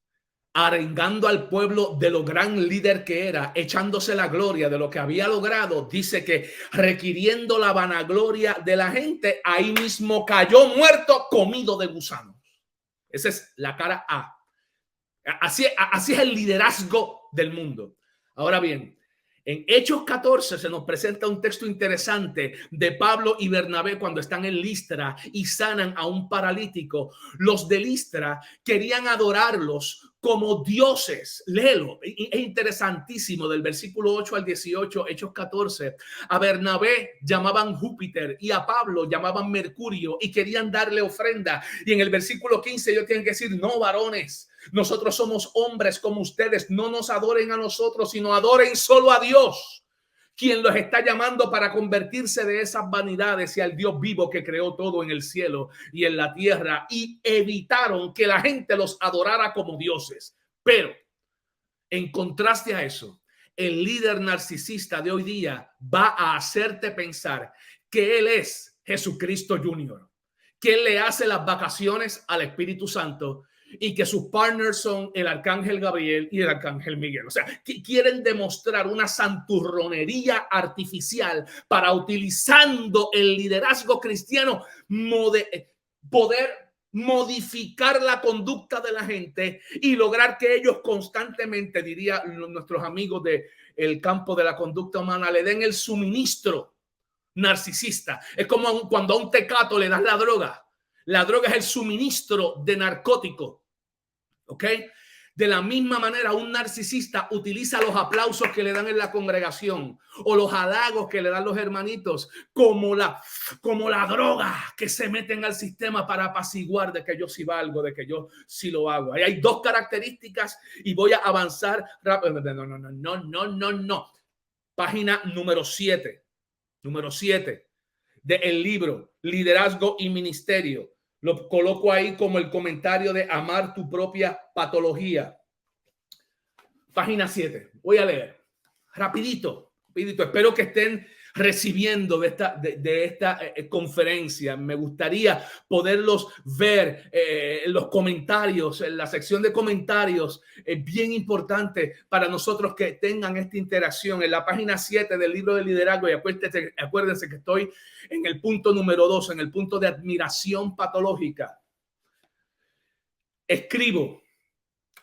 arengando al pueblo de lo gran líder que era, echándose la gloria de lo que había logrado, dice que requiriendo la vanagloria de la gente, ahí mismo cayó muerto, comido de gusanos. Esa es la cara A. Así es el liderazgo del mundo. Ahora bien, en Hechos 14 se nos presenta un texto interesante de Pablo y Bernabé cuando están en Listra y sanan a un paralítico. Los de Listra querían adorarlos como dioses. Léelo, es interesantísimo, del versículo 8 al 18, Hechos 14. A Bernabé llamaban Júpiter y a Pablo llamaban Mercurio y querían darle ofrenda. Y en el versículo 15 ellos tienen que decir: no, varones, nosotros somos hombres como ustedes, no nos adoren a nosotros, sino adoren solo a Dios, quien los está llamando para convertirse de esas vanidades y al Dios vivo que creó todo en el cielo y en la tierra, y evitaron que la gente los adorara como dioses. Pero en contraste a eso, el líder narcisista de hoy día va a hacerte pensar que él es Jesucristo Junior, que él le hace las vacaciones al Espíritu Santo y que sus partners son el arcángel Gabriel y el arcángel Miguel. O sea, que quieren demostrar una santurronería artificial para, utilizando el liderazgo cristiano, poder modificar la conducta de la gente y lograr que ellos constantemente, diría nuestros amigos del campo de la conducta humana, le den el suministro narcisista. Es como cuando a un tecato le das la droga. La droga es el suministro de narcótico. ¿Ok? De la misma manera, un narcisista utiliza los aplausos que le dan en la congregación o los halagos que le dan los hermanitos como la droga que se meten al sistema para apaciguar de que yo sí valgo, de que yo sí lo hago. Ahí hay dos características y voy a avanzar rápido. No. Página número 7. Número 7 del libro Liderazgo y Ministerio. Lo coloco ahí como el comentario de Amar tu propia patología. Página 7. Voy a leer rapidito. Espero que estén recibiendo de esta conferencia. Me gustaría poderlos ver en los comentarios, en la sección de comentarios. Es bien importante para nosotros que tengan esta interacción. En la página 7 del libro de liderazgo, y acuérdense que estoy en el punto número 2, en el punto de admiración patológica. Escribo: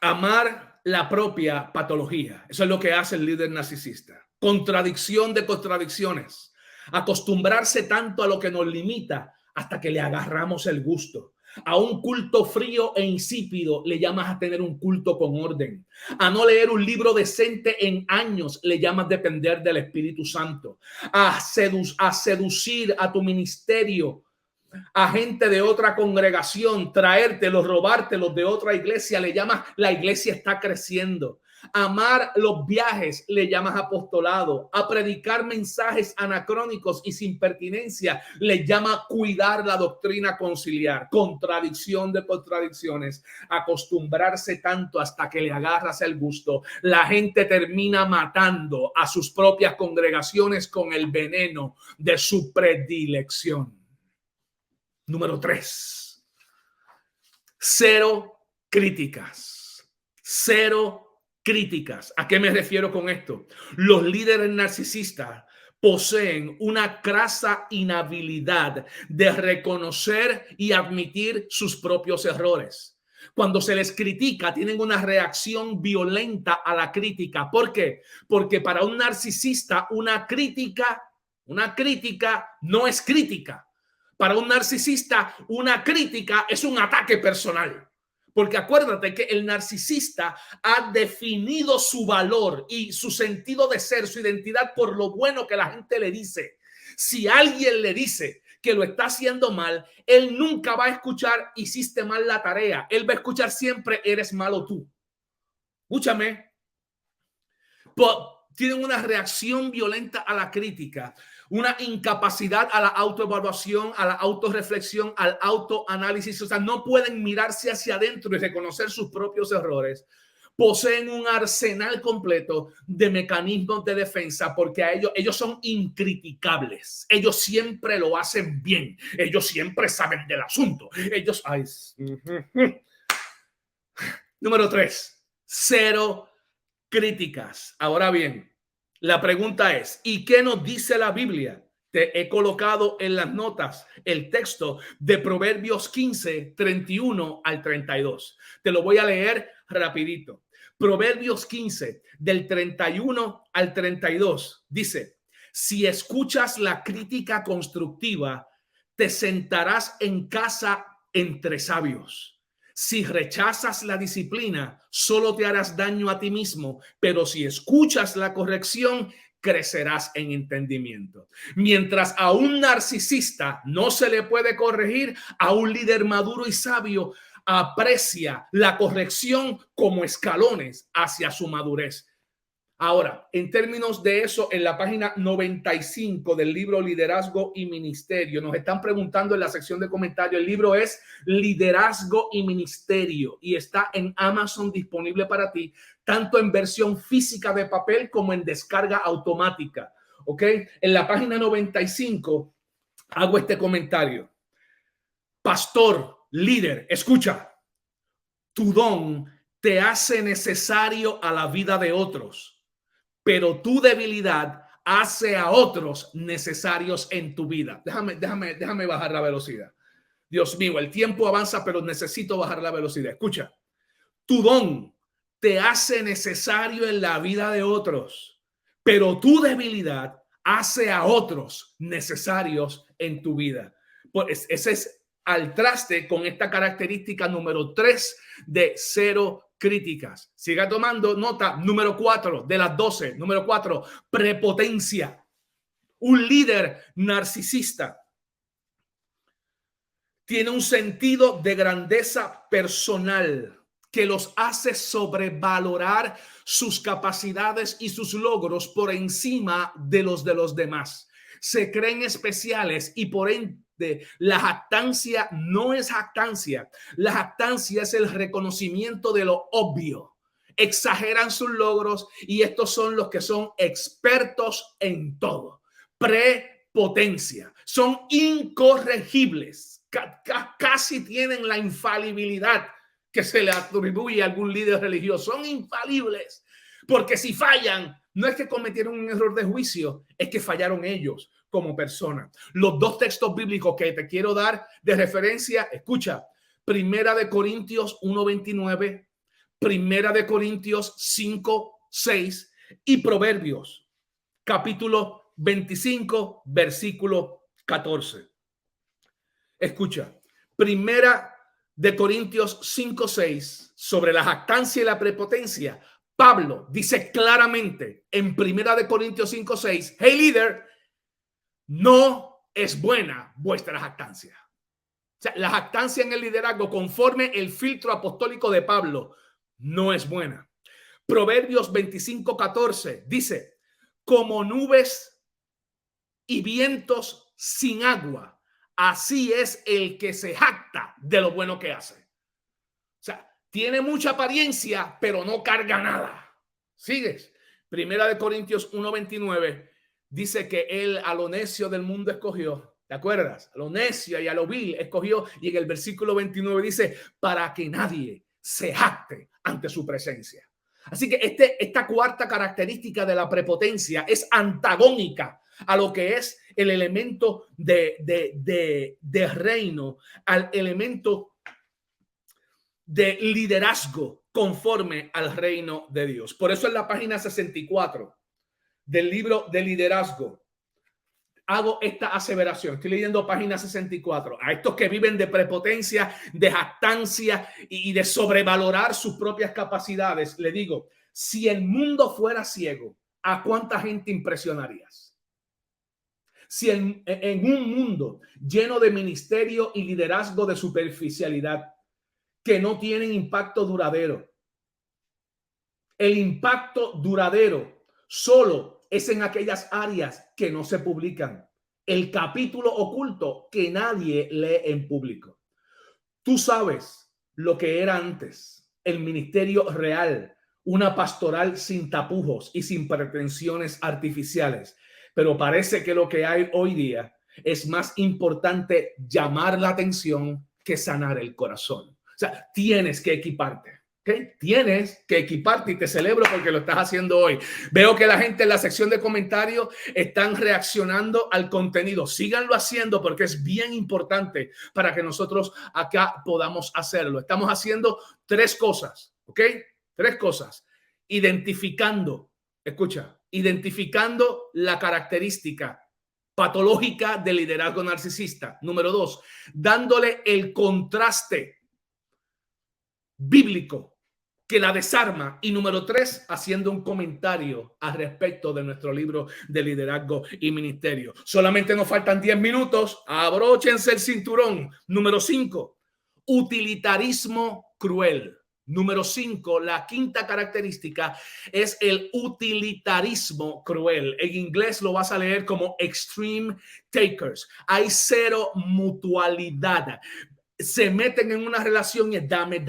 amar la propia patología. Eso es lo que hace el líder narcisista. Contradicción de contradicciones. Acostumbrarse tanto a lo que nos limita hasta que le agarramos el gusto. A un culto frío e insípido le llamas a tener un culto con orden. A no leer un libro decente en años le llamas depender del Espíritu Santo. A seducir a tu ministerio, a gente de otra congregación, traértelos, robártelos de otra iglesia, le llamas la iglesia está creciendo. Amar los viajes le llamas apostolado. A predicar mensajes anacrónicos y sin pertinencia le llama cuidar la doctrina conciliar. Contradicción de contradicciones. Acostumbrarse tanto hasta que le agarras el gusto. La gente termina matando a sus propias congregaciones con el veneno de su predilección. Número 3. Cero críticas. Cero críticas. ¿A qué me refiero con esto? Los líderes narcisistas poseen una crasa inhabilidad de reconocer y admitir sus propios errores. Cuando se les critica, tienen una reacción violenta a la crítica. ¿Por qué? Porque para un narcisista, una crítica no es crítica. Para un narcisista, una crítica es un ataque personal. Porque acuérdate que el narcisista ha definido su valor y su sentido de ser, su identidad por lo bueno que la gente le dice. Si alguien le dice que lo está haciendo mal, él nunca va a escuchar hiciste mal la tarea. Él va a escuchar siempre eres malo tú. Escúchame. Tienen una reacción violenta a la crítica, una incapacidad a la autoevaluación, a la autorreflexión, al autoanálisis. O sea, no pueden mirarse hacia adentro y reconocer sus propios errores poseen un arsenal completo de mecanismos de defensa porque a ellos son incriticables. Ellos siempre lo hacen bien. Ellos siempre saben del asunto. Ellos... Ay. Número 3, cero críticas. Ahora bien, la pregunta es, ¿y qué nos dice la Biblia? Te he colocado en las notas el texto de Proverbios 15, 31 al 32. Te lo voy a leer rapidito. Proverbios 15, del 31 al 32, dice, si escuchas la crítica constructiva, te sentarás en casa entre sabios. Si rechazas la disciplina, solo te harás daño a ti mismo, pero si escuchas la corrección, crecerás en entendimiento. Mientras a un narcisista no se le puede corregir, a un líder maduro y sabio aprecia la corrección como escalones hacia su madurez. Ahora, en términos de eso, en la página 95 del libro Liderazgo y Ministerio, nos están preguntando en la sección de comentarios, el libro es Liderazgo y Ministerio y está en Amazon disponible para ti, tanto en versión física de papel como en descarga automática. ¿Ok? En la página 95 hago este comentario. Pastor, líder, escucha, tu don te hace necesario a la vida de otros, pero tu debilidad hace a otros necesarios en tu vida. Déjame bajar la velocidad. Dios mío, el tiempo avanza, pero necesito bajar la velocidad. Escucha, tu don te hace necesario en la vida de otros, pero tu debilidad hace a otros necesarios en tu vida. Pues ese es al traste con esta característica número 3 de cero críticas. Siga tomando nota. Número 4 de las 12. Número 4, prepotencia. Un líder narcisista tiene un sentido de grandeza personal que los hace sobrevalorar sus capacidades y sus logros por encima de los demás. Se creen especiales y por ende la jactancia no es jactancia. La jactancia es el reconocimiento de lo obvio. Exageran sus logros y estos son los que son expertos en todo. Prepotencia. Son incorregibles. Casi tienen la infalibilidad que se le atribuye a algún líder religioso. Son infalibles. Porque si fallan, no es que cometieron un error de juicio, es que fallaron ellos como persona. Los dos textos bíblicos que te quiero dar de referencia, escucha, Primera de Corintios 1:29, Primera de Corintios 5:6 y Proverbios capítulo 25, versículo 14. Escucha, Primera de Corintios 5:6 sobre la jactancia y la prepotencia. Pablo dice claramente en Primera de Corintios 5:6, hey líder, no es buena vuestra jactancia. O sea, la jactancia en el liderazgo, conforme el filtro apostólico de Pablo, no es buena. Proverbios 25:14 dice, como nubes y vientos sin agua, así es el que se jacta de lo bueno que hace. O sea, tiene mucha apariencia, pero no carga nada. ¿Sigues? Primera de Corintios 1:29 dice que él a lo necio del mundo escogió. ¿Te acuerdas? A lo necio y a lo vil escogió. Y en el versículo 29 dice, para que nadie se jacte ante su presencia. Así que esta cuarta característica de la prepotencia es antagónica a lo que es el elemento de reino, al elemento de liderazgo conforme al reino de Dios. Por eso en la página 64 del libro de liderazgo hago esta aseveración. Estoy leyendo página 64. A estos que viven de prepotencia, de jactancia y de sobrevalorar sus propias capacidades, le digo, si el mundo fuera ciego, ¿a cuánta gente impresionarías? Si en un mundo lleno de ministerio y liderazgo de superficialidad que no tienen impacto duradero, el impacto duradero solo es en aquellas áreas que no se publican. El capítulo oculto que nadie lee en público. Tú sabes lo que era antes el ministerio real una pastoral sin tapujos y sin pretensiones artificiales. Pero parece que lo que hay hoy día es más importante llamar la atención que sanar el corazón. O sea, tienes que equiparte. ¿Okay? Tienes que equiparte y te celebro porque lo estás haciendo hoy. Veo que la gente en la sección de comentarios están reaccionando al contenido. Síganlo haciendo porque es bien importante para que nosotros acá podamos hacerlo. Estamos haciendo 3 cosas, ¿ok? 3 cosas. Identificando, escucha, identificando la característica patológica del liderazgo narcisista. Número 2, dándole el contraste bíblico que la desarma. Y número 3, haciendo un comentario al respecto de nuestro libro de liderazgo y ministerio. Solamente nos faltan 10 minutos. Abróchense el cinturón. Número 5, utilitarismo cruel. Número 5, la quinta característica es el utilitarismo cruel. En inglés lo vas a leer como extreme takers. Hay 0 mutualidad. Se meten en una relación y es dame,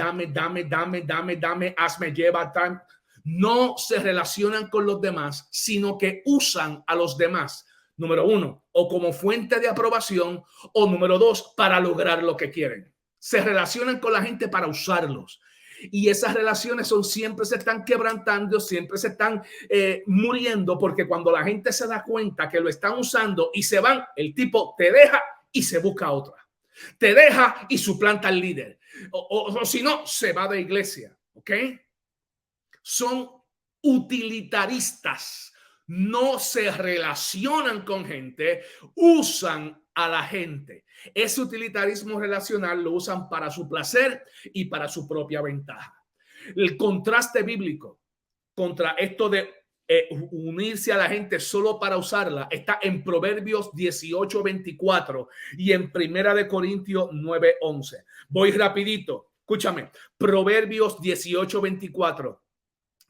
hazme, lleva, time. No se relacionan con los demás, sino que usan a los demás. Número 1, o como fuente de aprobación, o número 2, para lograr lo que quieren. Se relacionan con la gente para usarlos. Y esas relaciones siempre se están quebrantando, siempre se están muriendo, porque cuando la gente se da cuenta que lo están usando y se van, el tipo te deja y se busca otra. Te deja y suplanta al líder. O si no, se va de iglesia. ¿Ok? Son utilitaristas. No se relacionan con gente, usan a la gente. Ese utilitarismo relacional lo usan para su placer y para su propia ventaja. El contraste bíblico contra esto de unirse a la gente solo para usarla está en Proverbios 18:24 y en Primera de Corintios 9:11. Voy rapidito, escúchame. Proverbios 18:24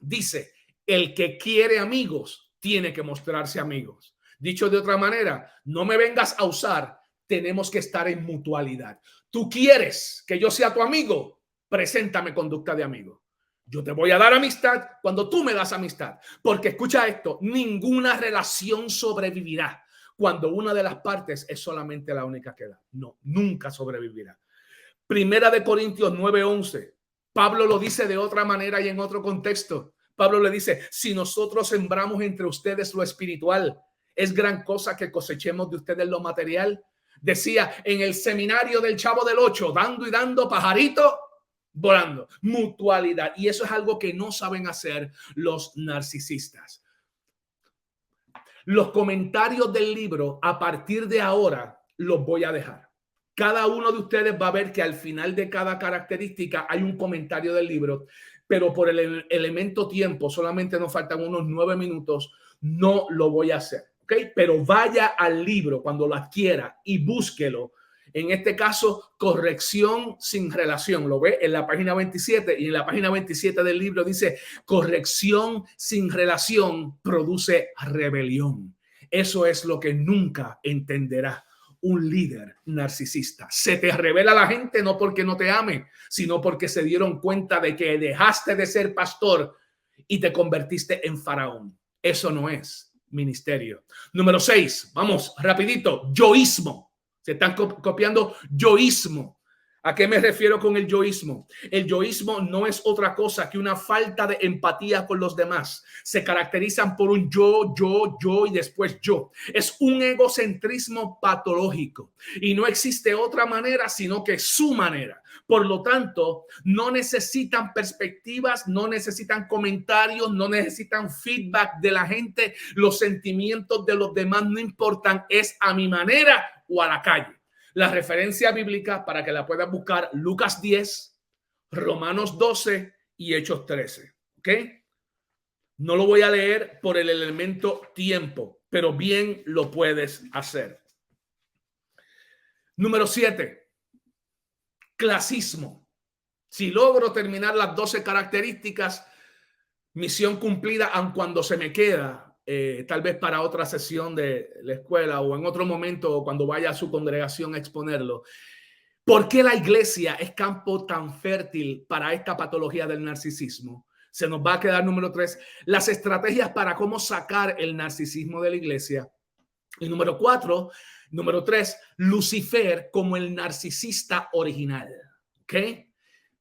dice: el que quiere amigos tiene que mostrarse amigos. Dicho de otra manera, no me vengas a usar, tenemos que estar en mutualidad. Tú quieres que yo sea tu amigo, preséntame conducta de amigo. Yo te voy a dar amistad cuando tú me das amistad, porque escucha esto, ninguna relación sobrevivirá cuando una de las partes es solamente la única que da. No, nunca sobrevivirá. Primera de Corintios 9:11, Pablo lo dice de otra manera y en otro contexto. Pablo le dice: si nosotros sembramos entre ustedes lo espiritual, es gran cosa que cosechemos de ustedes lo material. Decía en el seminario del Chavo del Ocho, dando y dando, pajarito volando. Mutualidad. Y eso es algo que no saben hacer los narcisistas. Los comentarios del libro a partir de ahora los voy a dejar. Cada uno de ustedes va a ver que al final de cada característica hay un comentario del libro, pero por el elemento tiempo, solamente nos faltan unos 9 minutos, no lo voy a hacer. ¿Okay? Pero vaya al libro cuando lo adquiera y búsquelo. En este caso, corrección sin relación. Lo ve en la página 27 y en la página 27 del libro dice: corrección sin relación produce rebelión. Eso es lo que nunca entenderá un líder narcisista. Se te revela la gente no porque no te ame, sino porque se dieron cuenta de que dejaste de ser pastor y te convertiste en faraón. Eso no es ministerio. Número 6, vamos rapidito, yoísmo. Se están copiando yoísmo. ¿A qué me refiero con el yoísmo? El yoísmo no es otra cosa que una falta de empatía con los demás. Se caracterizan por un yo y después yo. Es un egocentrismo patológico y no existe otra manera sino que su manera. Por lo tanto, no necesitan perspectivas, no necesitan comentarios, no necesitan feedback de la gente. Los sentimientos de los demás no importan, es a mi manera o a la calle. La referencia bíblica para que la puedas buscar: Lucas 10, Romanos 12 y Hechos 13. ¿Ok? No lo voy a leer por el elemento tiempo, pero bien lo puedes hacer. Número 7, clasismo. Si logro terminar las 12 características, misión cumplida, aun cuando se me queda tal vez para otra sesión de la escuela o en otro momento cuando vaya a su congregación a exponerlo. ¿Por qué la iglesia es campo tan fértil para esta patología del narcisismo? Se nos va a quedar número 3, las estrategias para cómo sacar el narcisismo de la iglesia. Y número 3, Lucifer como el narcisista original. ¿Ok?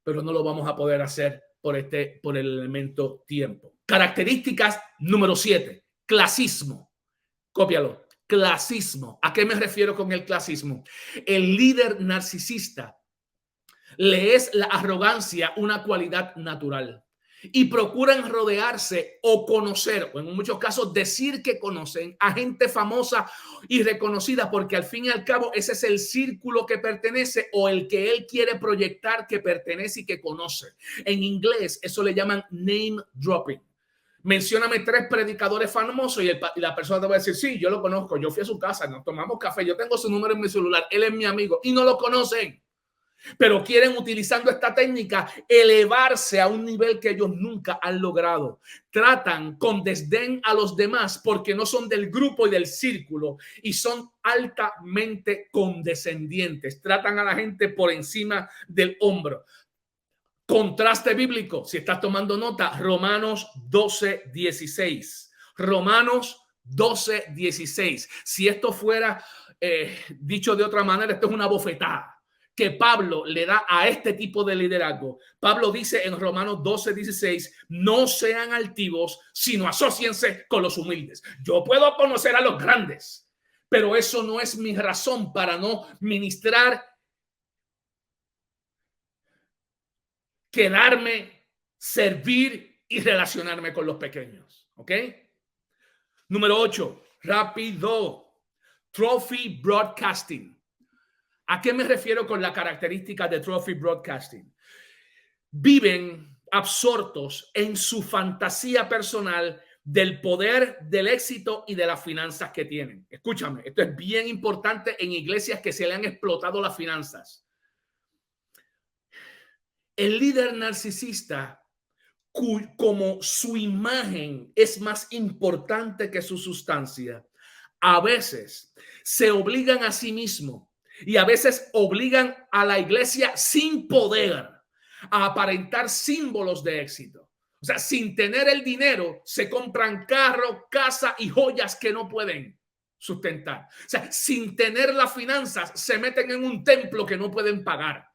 Pero no lo vamos a poder hacer por el elemento tiempo. Características número 7, clasismo. Cópialo. Clasismo. ¿A qué me refiero con el clasismo? El líder narcisista le es la arrogancia una cualidad natural y procuran rodearse o conocer, o en muchos casos decir que conocen a gente famosa y reconocida, porque al fin y al cabo ese es el círculo que pertenece o el que él quiere proyectar que pertenece y que conoce. En inglés eso le llaman name dropping. Mencióname 3 predicadores famosos y la persona te va a decir, sí, yo lo conozco, yo fui a su casa, nos tomamos café, yo tengo su número en mi celular, él es mi amigo, y no lo conocen. Pero quieren, utilizando esta técnica, elevarse a un nivel que ellos nunca han logrado. Tratan con desdén a los demás porque no son del grupo y del círculo y son altamente condescendientes. Tratan a la gente por encima del hombro. Contraste bíblico, si estás tomando nota, Romanos 12:16. Romanos 12:16. Si esto fuera dicho de otra manera, esto es una bofetada que Pablo le da a este tipo de liderazgo. Pablo dice en Romanos 12:16, no sean altivos, sino asóciense con los humildes. Yo puedo conocer a los grandes, pero eso no es mi razón para no ministrar, quedarme, servir y relacionarme con los pequeños. ¿Ok? Número 8, rápido, trophy broadcasting. ¿A qué me refiero con la característica de trophy broadcasting? Viven absortos en su fantasía personal del poder, del éxito y de las finanzas que tienen. Escúchame, esto es bien importante en iglesias que se le han explotado las finanzas. El líder narcisista, como su imagen es más importante que su sustancia, a veces se obligan a sí mismos y a veces obligan a la iglesia sin poder a aparentar símbolos de éxito. O sea, sin tener el dinero, se compran carro, casa y joyas que no pueden sustentar. O sea, sin tener las finanzas, se meten en un templo que no pueden pagar.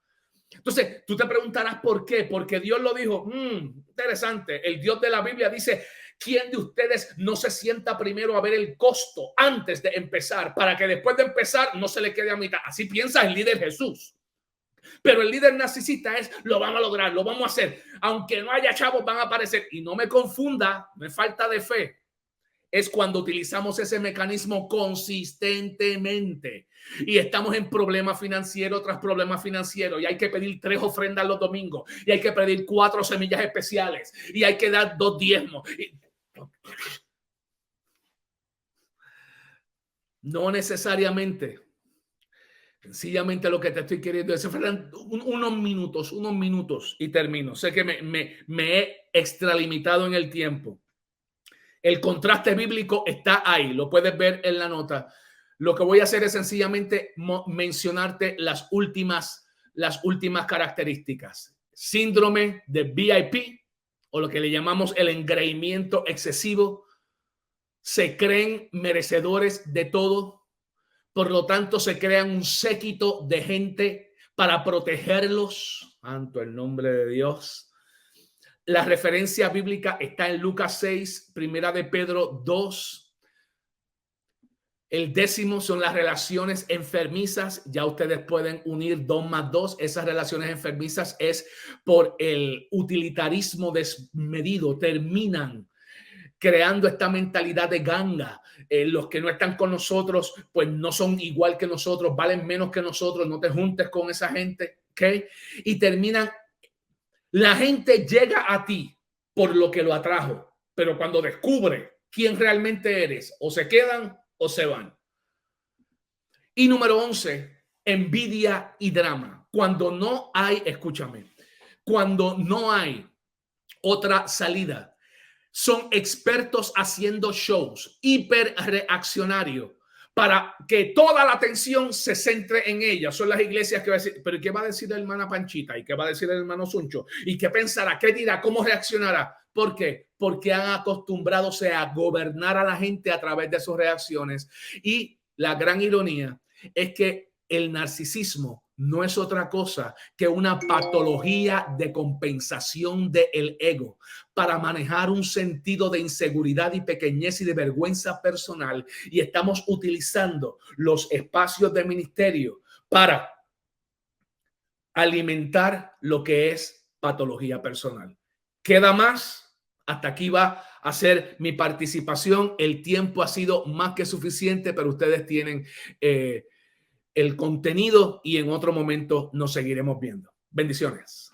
Entonces, tú te preguntarás por qué. Porque Dios lo dijo. Interesante. El Dios de la Biblia dice, ¿quién de ustedes no se sienta primero a ver el costo antes de empezar para que después de empezar no se le quede a mitad? Así piensa el líder Jesús. Pero el líder narcisista es, lo vamos a lograr, lo vamos a hacer. Aunque no haya chavos, van a aparecer. Y no me confunda, no es falta de fe. Es cuando utilizamos ese mecanismo consistentemente y estamos en problemas financieros tras problemas financieros y hay que pedir 3 ofrendas los domingos y hay que pedir 4 semillas especiales y hay que dar 2 diezmos. No necesariamente. Sencillamente lo que te estoy queriendo decir, unos minutos y termino. Sé que me he extralimitado en el tiempo. El contraste bíblico está ahí, lo puedes ver en la nota. Lo que voy a hacer es sencillamente mencionarte las últimas características. Síndrome de VIP o lo que le llamamos el engreimiento excesivo. Se creen merecedores de todo, por lo tanto se crean un séquito de gente para protegerlos. Santo el nombre de Dios. La referencia bíblica está en Lucas 6, Primera de Pedro 2. El 10º son las relaciones enfermizas. Ya ustedes pueden unir 2 más 2. Esas relaciones enfermizas es por el utilitarismo desmedido. Terminan creando esta mentalidad de ganga. Los que no están con nosotros, pues no son igual que nosotros, valen menos que nosotros. No te juntes con esa gente. ¿Okay? Y terminan. La gente llega a ti por lo que lo atrajo, pero cuando descubre quién realmente eres, o se quedan o se van. Y número 11, envidia y drama. Cuando no hay, escúchame, cuando no hay otra salida, son expertos haciendo shows, hiperreaccionarios, para que toda la atención se centre en ella. Son las iglesias que va a decir, pero ¿qué va a decir la hermana Panchita? ¿Y qué va a decir el hermano Suncho? ¿Y qué pensará? ¿Qué dirá? ¿Cómo reaccionará? ¿Por qué? Porque han acostumbrado a gobernar a la gente a través de sus reacciones. Y la gran ironía es que el narcisismo no es otra cosa que una patología de compensación del ego para manejar un sentido de inseguridad y pequeñez y de vergüenza personal. Y estamos utilizando los espacios de ministerio para alimentar lo que es patología personal. ¿Queda más? Hasta aquí va a ser mi participación. El tiempo ha sido más que suficiente, pero ustedes tienen el contenido y en otro momento nos seguiremos viendo. Bendiciones.